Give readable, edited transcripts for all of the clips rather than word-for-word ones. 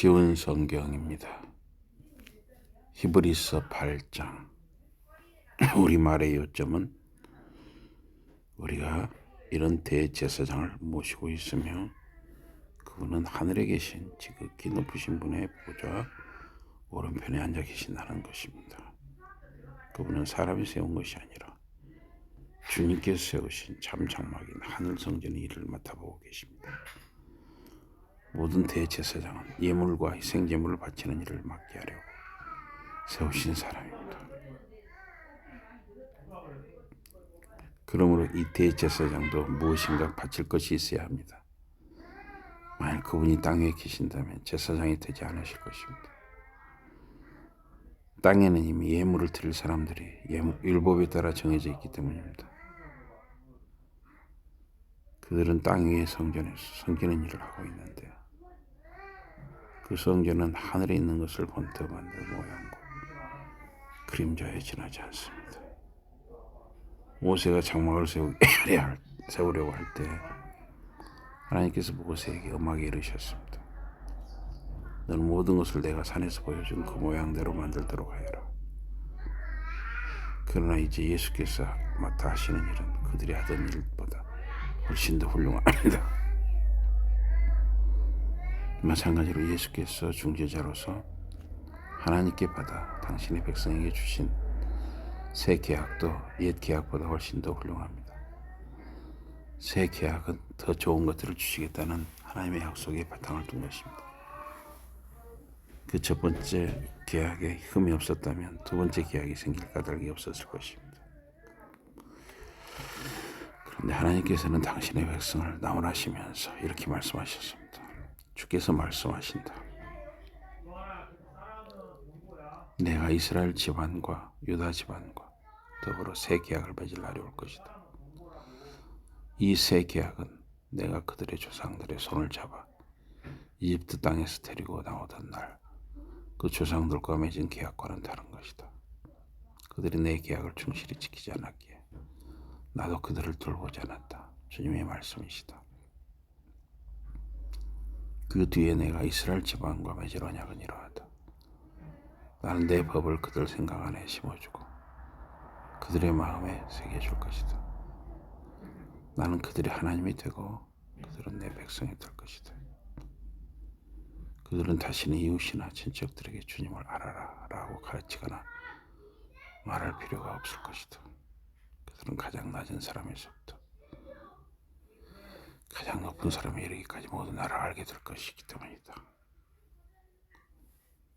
쉬운 성경입니다. 히브리서 8장. 우리말의 요점은 우리가 이런 대제사장을 모시고 있으며 그분은 하늘에 계신 지극히 높으신 분의 보좌 오른편에 앉아 계신다는 것입니다. 그분은 사람이 세운 것이 아니라 주님께서 세우신 참 장막인 하늘 성전의 일을 맡아보고 계십니다. 모든 대제사장은 예물과 희생제물을 바치는 일을 맡게 하려고 세우신 사람입니다. 그러므로 이 대제사장도 무엇인가 바칠 것이 있어야 합니다. 만약 그분이 땅 위에 계신다면 제사장이 되지 않으실 것입니다. 땅에는 이미 예물을 드릴 사람들이 율법에 따라 정해져 있기 때문입니다. 그들은 땅 위의 성전에서 섬기는 일을 하고 있는데 그 성전은 하늘에 있는 것을 본떠 만든 모양과 그림자에 지나지 않습니다. 모세가 장막을 세우려고 할 때 하나님께서 모세에게 엄하게 이르셨습니다. 너는 모든 것을 내가 산에서 보여준 그 모양대로 만들도록 하여라. 그러나 이제 예수께서 맡아 하시는 일은 그들이 하던 일보다 훨씬 더 훌륭합니다. 마찬가지로 예수께서 중재자로서 하나님께 받아 당신의 백성에게 주신 새 계약도 옛 계약보다 훨씬 더 훌륭합니다. 새 계약은 더 좋은 것들을 주시겠다는 하나님의 약속에 바탕을 둔 것입니다. 그 첫 번째 계약에 흠이 없었다면 두 번째 계약이 생길 까닭이 없었을 것입니다. 그런데 하나님께서는 당신의 백성을 나무라시면서 이렇게 말씀하셨습니다. 주께서 말씀하신다. 내가 이스라엘 집안과 유다 집안과 더불어 새 계약을 맺을 날이 올 것이다. 이 새 계약은 내가 그들의 조상들의 손을 잡아 이집트 땅에서 데리고 나오던 날 그 조상들과 맺은 계약과는 다른 것이다. 그들이 내 계약을 충실히 지키지 않았기에 나도 그들을 돌보지 않았다. 주님의 말씀이시다. 그 뒤에 내가 이스라엘 집안과 맺을 언약은 이러하다. 나는 내 법을 그들 생각 안에 심어주고 그들의 마음에 새겨줄 것이다. 나는 그들의 하나님이 되고 그들은 내 백성이 될 것이다. 그들은 다시는 이웃이나 친척들에게 주님을 알아라 라고 가르치거나 말할 필요가 없을 것이다. 그들은 가장 낮은 사람에서부터 가장 높은 사람에 이르기까지 모두 나를 알게 될 것이기 때문이다.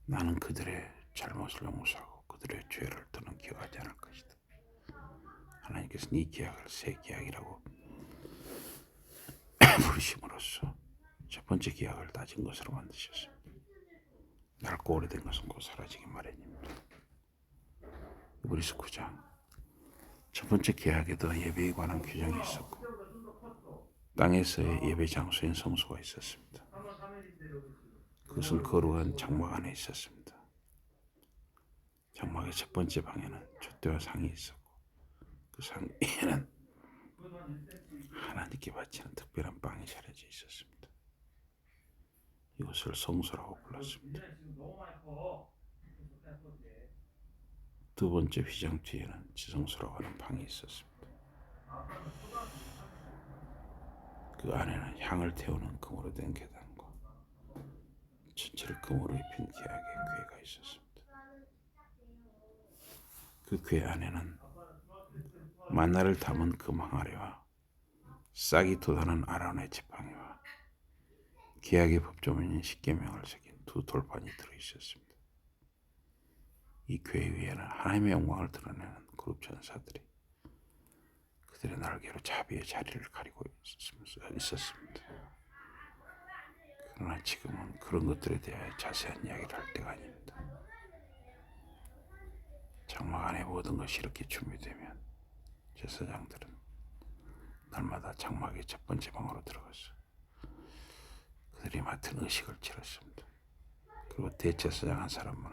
나는 그들의 잘못을 용서하고 그들의 죄를 더는 기억하지 않을 것이다. 하나님께서는 이 계약을 새 계약이라고 부르심으로써 첫 번째 계약을 다진 것으로 만드셨습니다. 낡고 오래된 것은 곧 사라지기 마련입니다. 히브리서 9장. 첫 번째 계약에도 예배에 관한 규정이 있었고 땅에서의 예배 장소인 성소가 있었습니다. 그것은 거룩한 장막 안에 있었습니다. 장막의 첫 번째 방에는 촛대와 상이 있었고 그 상 위에는 하나님께 바치는 특별한 빵이 차려져 있었습니다. 이것을 성소라고 불렀습니다. 두 번째 휘장 뒤에는 지성소라고 하는 방이 있었습니다. 그 안에는 향을 태우는 금으로 된 계단과 전체를 금으로 입힌 계약의 궤가 있었습니다. 그 궤 안에는 만나를 담은 금 항아리와 싹이 돋아난 아론의 지팡이와 계약의 법조문인 십계명을 새긴 두 돌판이 들어있었습니다. 이 궤 위에는 하나님의 영광을 드러내는 그룹 전사들이 그들의 날개로 자비의 자리를 가리고 있었습니다. 그러나 지금은 그런 것들에 대하여 자세한 이야기를 할 때가 아닙니다. 장막 안에 모든 것이 이렇게 준비되면 제사장들은 날마다 장막의 첫 번째 방으로 들어가서 그들이 맡은 의식을 치렀습니다. 그리고 대제사장 한 사람은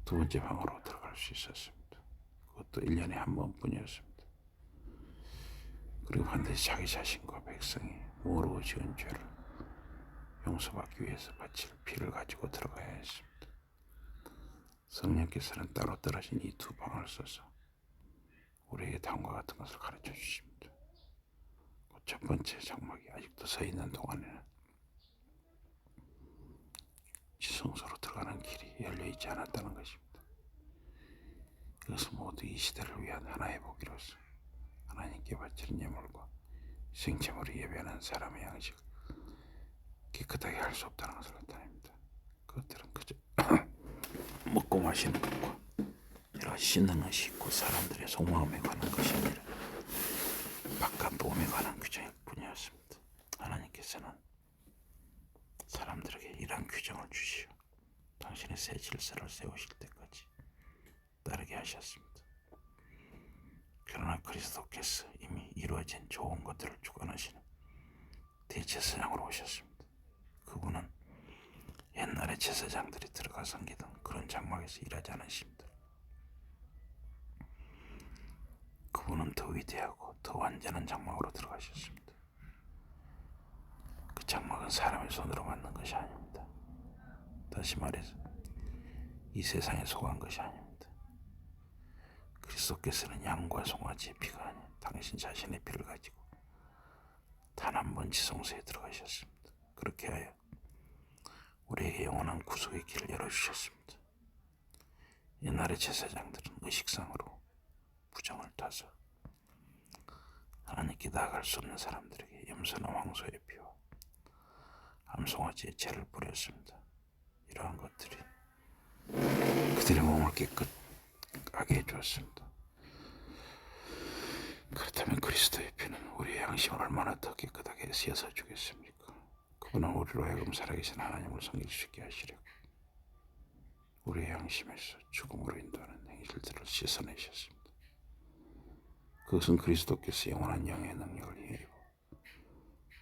두 번째 방으로 들어갈 수 있었습니다. 그것도 1년에 한 번뿐이었습니다. 그리고 반드시 자기 자신과 백성이 모르고 지은 죄를 용서받기 위해서 바칠 피를 가지고 들어가야 했습니다. 성령께서는 따로 떨어진 이 두 방을 써서 우리에게 다음과 같은 것을 가르쳐 주십니다. 첫 번째 장막이 아직도 서 있는 동안에는 지성소로 들어가는 길이 열려 있지 않았다는 것입니다. 이것은 모두 이 시대를 위한 하나의 복이로서 하나님께 바치는 예물과 생체물을 예배하는 사람의 양식을 깨끗하게 할 수 없다는 것을 나타냅니다. 그것들은 그저 먹고 마시는 것과 여러 씻는 것이 있고 사람들의 속마음에 관한 것이 아니라 바깥 몸에 관한 규정일 뿐이었습니다. 하나님께서는 사람들에게 이러한 규정을 주시어 당신의 새 질서를 세우실 때까지 따르게 하셨습니다. 그러나 그리스도께서 이미 이루어진 좋은 것들을 주관하시는 대제사장으로 오셨습니다. 그분은 옛날에 제사장들이 들어가 섬기던 그런 장막에서 일하지 않으십니다. 그분은 더 위대하고 더 완전한 장막으로 들어가셨습니다. 그 장막은 사람의 손으로 만든 것이 아닙니다. 다시 말해서 이 세상에 속한 것이 아닙니다. 그리스도께서는 양과 송아지의 피가 아닌 당신 자신의 피를 가지고 단 한 번 지성소에 들어가셨습니다. 그렇게 하여 우리에게 영원한 구속의 길을 열어주셨습니다. 옛날의 제사장들은 의식상으로 부정을 타서 하나님께 나아갈 수 없는 사람들에게 염소나 황소의 피와 암송아지의 죄를 뿌렸습니다. 이러한 것들이 그들의 몸을 깨끗하게 해주었습니다. 그렇다면 그리스도의 피는 우리의 양심을 얼마나 더 깨끗하게 씻어 주겠습니까? 그분은 우리로 하여금 살아계신 하나님을 섬길 수 있게 하시려고 우리의 양심에서 죽음으로 인도하는 행실들을 씻어내셨습니다. 그것은 그리스도께서 영원한 영의 능력을 힘입어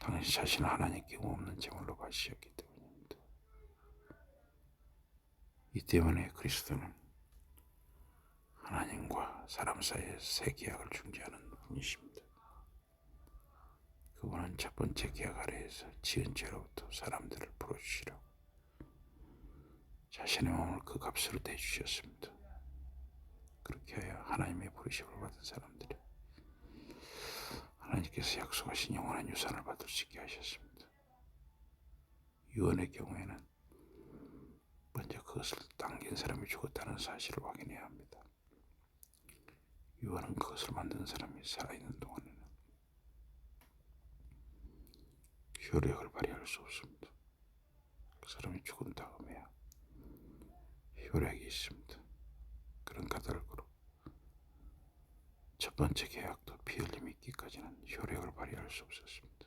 당신 자신을 하나님께 없는 제물로 바치셨기 때문입니다. 이 때문에 그리스도는 하나님과 사람 사이의 새 계약을 중재하는 분이십니다. 그분은 첫 번째 계약 아래에서 지은 죄로부터 사람들을 풀어주시라고 자신의 몸을 그 값으로 대주셨습니다. 그렇게 하여 하나님의 부르심을 받은 사람들이 하나님께서 약속하신 영원한 유산을 받을 수 있게 하셨습니다. 유언의 경우에는 먼저 그것을 남긴 사람이 죽었다는 사실을 확인해야 합니다. 유언은 그것을 만든 사람이 살아있는 동안에는 효력을 발휘할 수 없습니다. 그 사람이 죽은 다음에야 효력이 있습니다. 그런 까닭으로 첫 번째 계약도 피 흘림이 있기까지는 효력을 발휘할 수 없었습니다.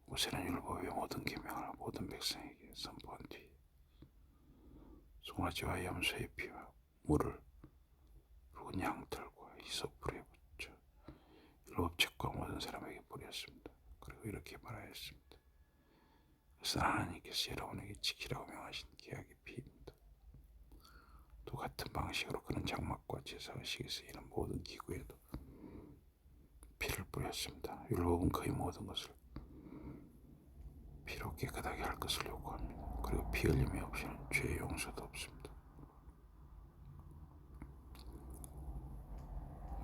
모세는 율법의 모든 계명을 모든 백성에게 선포한 뒤 송아지와 염소의 피와 물을 붉은 양털과 히소풀에 붙여 율법책과 모든 사람에게 뿌렸습니다. 그리고 이렇게 말하였습니다. 그것은 하나님께서 여러분에게 지키라고 명하신 계약의 피입니다. 또 같은 방식으로 그는 장막과 제사의식에 쓰이는 모든 기구에도 피를 뿌렸습니다. 율법은 거의 모든 것을 피로 깨끗하게 할 것을 요구합니다. 그리고 피 흘림이 없이는 죄의 용서도 없습니다.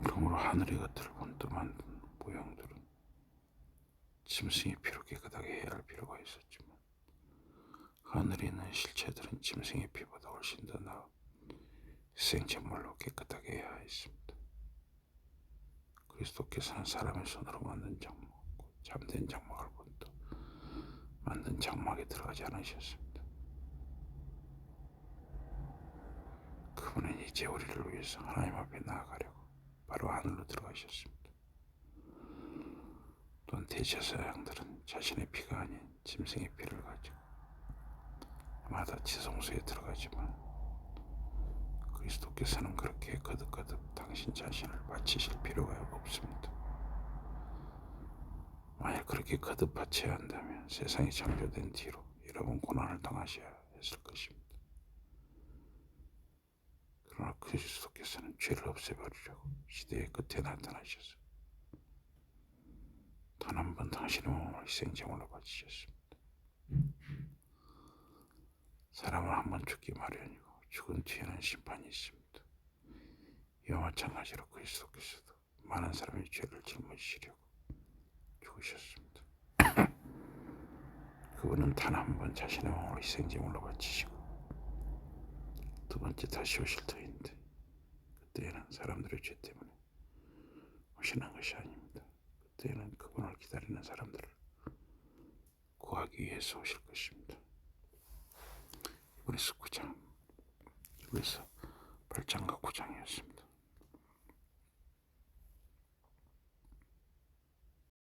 그러므로 하늘의 것들을 본떠 만든 모형들은 짐승의 피로 깨끗하게 해야 할 필요가 있었지만 하늘에 있는 실체들은 짐승의 피보다 훨씬 더 나은 생체물로 깨끗하게 해야 했습니다. 그리스도께서는 사람의 손으로 만든 장막, 참된 장막을 본떠 만든 장막에 들어가지 않으셨습니다. 그분은 이제 우리를 위해서 하나님 앞에 나아가려고 바로 하늘로 들어가셨습니다. 또한 대제사장들은 자신의 피가 아닌 짐승의 피를 가지고 마다 지성소에 들어가지만 그리스도께서는 그렇게 거듭거듭 당신 자신을 바치실 필요가 없습니다. 만약 그렇게 거듭 바쳐야 한다면 세상이 창조된 뒤로 여러 번 고난을 당하셔야 했을 것입니다. 그러나 그리스도께서는 죄를 없애버리려고 시대의 끝에 나타나셔서 단 한 번 당신의 몸을 희생제물로 바치셨습니다. 사람은 한 번 죽기 마련이고 죽은 뒤에는 심판이 있습니다. 이와 마찬가지로 그리스도께서도 많은 사람의 죄를 짊어지시려고 죽으셨습니다. 그분은 단 한 번 자신의 몸을 희생제물로 바치시고 두 번째 다시 오실 터인데 그때에는 사람들의 죄 때문에 오시는 것이 아닙니다. 그때에는 그분을 기다리는 사람들을 구하기 위해서 오실 것입니다. 이브리서 9장, 이브리서 8장과 9장이었습니다.